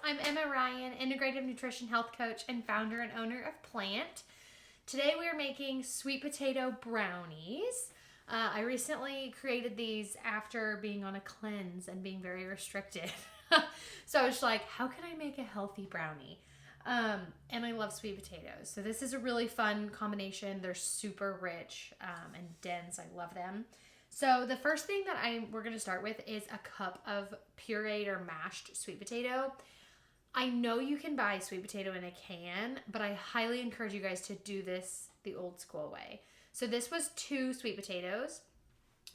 I'm Emma Ryan, integrative nutrition health coach and founder and owner of Plant. Today we are making sweet potato brownies. I recently created these after being on a cleanse and being very restricted. So I was like, how can I make a healthy brownie? And I love sweet potatoes. So this is a really fun combination. They're super rich and dense. I love them. So the first thing that we're going to start with is a cup of pureed or mashed sweet potato. I know you can buy sweet potato in a can, but I highly encourage you guys to do this the old school way. So this was 2 sweet potatoes,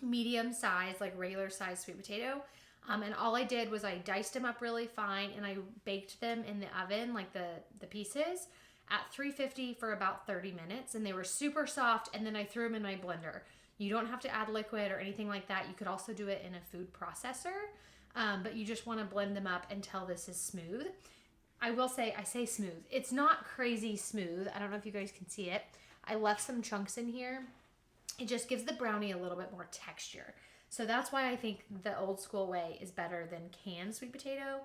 medium size, like regular size sweet potato. And all I did was I diced them up really fine and I baked them in the oven, like the pieces, at 350 for about 30 minutes. And they were super soft, and then I threw them in my blender. You don't have to add liquid or anything like that. You could also do it in a food processor, but you just want to blend them up until this is smooth. I say smooth. It's not crazy smooth. I don't know if you guys can see it. I left some chunks in here. It just gives the brownie a little bit more texture. So that's why I think the old school way is better than canned sweet potato.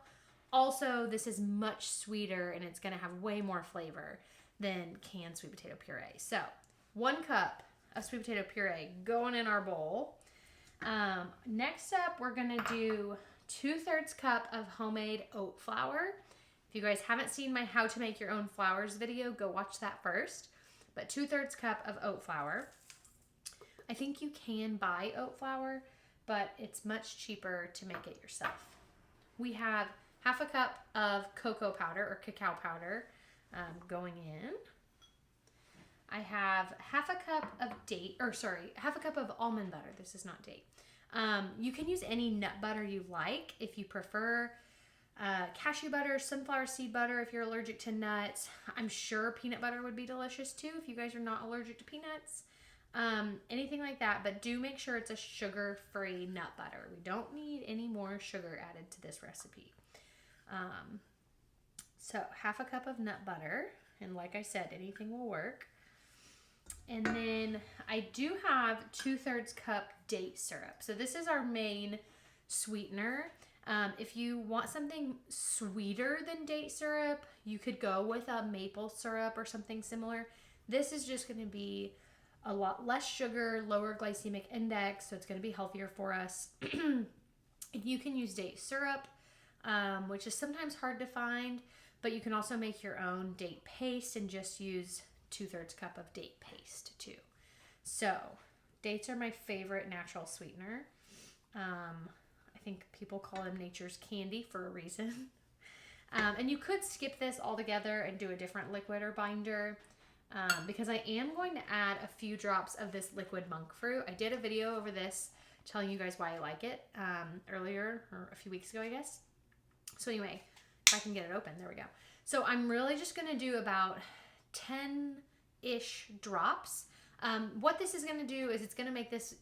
Also, this is much sweeter and it's going to have way more flavor than canned sweet potato puree. So 1 cup of sweet potato puree going in our bowl. Next up, we're going to do 2/3 cup of homemade oat flour. If you guys haven't seen my how to make your own flours video, go watch that first. But 2/3 cup of oat flour. I think you can buy oat flour, but it's much cheaper to make it yourself. We have 1/2 cup of cocoa powder or cacao powder going in. I have 1/2 cup of 1/2 cup of almond butter. This is not date. You can use any nut butter you like if you prefer. Cashew butter, sunflower seed butter if you're allergic to nuts. I'm sure peanut butter would be delicious too if you guys are not allergic to peanuts. Anything like that, but do make sure it's a sugar-free nut butter. We don't need any more sugar added to this recipe. So 1/2 cup of nut butter, and like I said, anything will work. And then I do have 2/3 cup date syrup. So this is our main sweetener. If you want something sweeter than date syrup, you could go with a maple syrup or something similar. This is just going to be a lot less sugar, lower glycemic index, so it's going to be healthier for us. You can use date syrup, which is sometimes hard to find, but you can also make your own date paste and just use 2/3 cup of date paste too. So dates are my favorite natural sweetener. I think people call them nature's candy for a reason. And you could skip this altogether and do a different liquid or binder, because I am going to add a few drops of this liquid monk fruit. I did a video over this telling you guys why I like it earlier, or a few weeks ago, I guess. So anyway, if I can get it open, there we go. So I'm really just going to do about 10-ish drops. What this is going to do is it's going to make this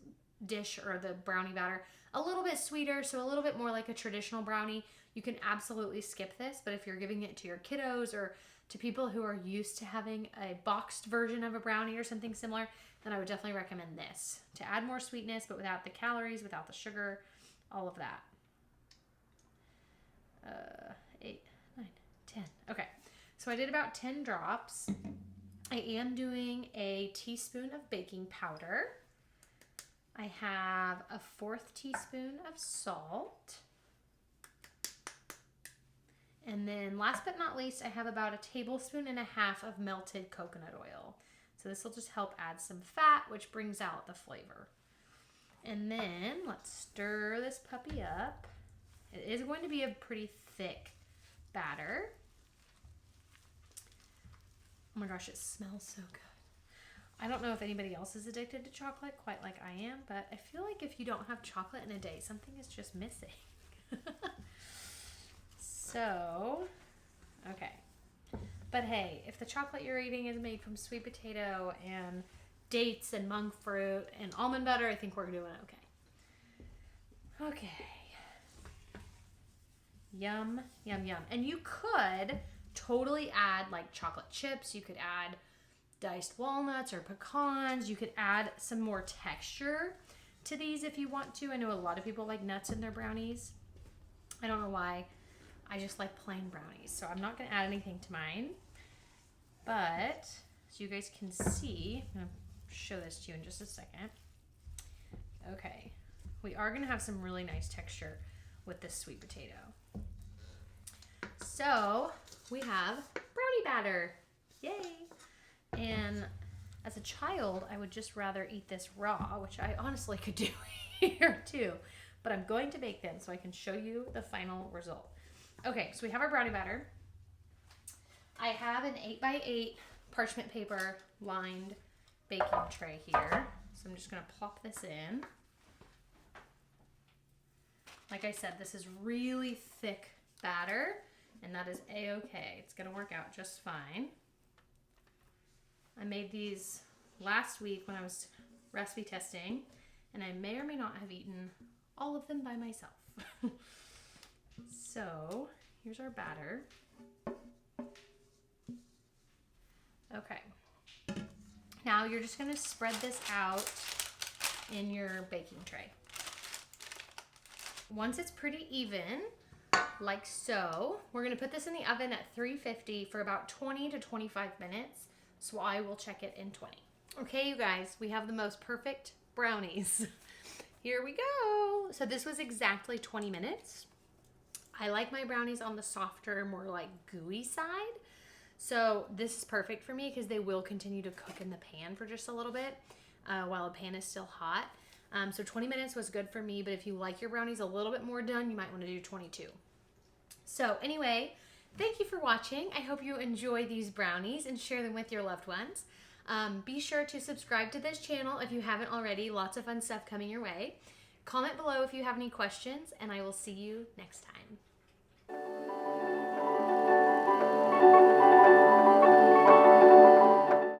dish or the brownie batter a little bit sweeter, so a little bit more like a traditional brownie. You can absolutely skip this, but if you're giving it to your kiddos or to people who are used to having a boxed version of a brownie or something similar, then I would definitely recommend this to add more sweetness, but without the calories, without the sugar, all of that. 8, 9, 10. Okay, so I did about 10 drops. I am doing a teaspoon of baking powder. I have a 1/4 teaspoon of salt. And then last but not least, I have about 1.5 tablespoons of melted coconut oil. So this will just help add some fat, which brings out the flavor. And then let's stir this puppy up. It is going to be a pretty thick batter. Oh my gosh, it smells so good. I don't know if anybody else is addicted to chocolate quite like I am, but I feel like if you don't have chocolate in a day, something is just missing. So, okay. But hey, if the chocolate you're eating is made from sweet potato and dates and monk fruit and almond butter, I think we're doing okay. Okay. Yum, yum, yum. And you could totally add like chocolate chips. You could add diced walnuts or pecans. You could add some more texture to these if you want to. I know a lot of people like nuts in their brownies. I don't know why. I just like plain brownies, so I'm not gonna add anything to mine. But as you guys can see, I'm gonna show this to you in just a second. Okay, we are gonna have some really nice texture with this sweet potato. So we have brownie batter, yay! And as a child, I would just rather eat this raw, which I honestly could do here too. But I'm going to bake them so I can show you the final result. Okay, so we have our brownie batter. I have an 8x8 parchment paper lined baking tray here. So I'm just gonna plop this in. Like I said, this is really thick batter, and that is a-okay. It's gonna work out just fine. I made these last week when I was recipe testing, and I may or may not have eaten all of them by myself. So here's our batter. Okay. Now you're just gonna spread this out in your baking tray. Once it's pretty even, like so, we're gonna put this in the oven at 350 for about 20 to 25 minutes. So I will check it in 20. Okay, you guys, we have the most perfect brownies. Here we go. So this was exactly 20 minutes. I like my brownies on the softer, more like gooey side. So this is perfect for me because they will continue to cook in the pan for just a little bit while the pan is still hot. So 20 minutes was good for me, but if you like your brownies a little bit more done, you might want to do 22. So anyway, thank you for watching. I hope you enjoy these brownies and share them with your loved ones. Be sure to subscribe to this channel if you haven't already. Lots of fun stuff coming your way. Comment below if you have any questions, and I will see you next time.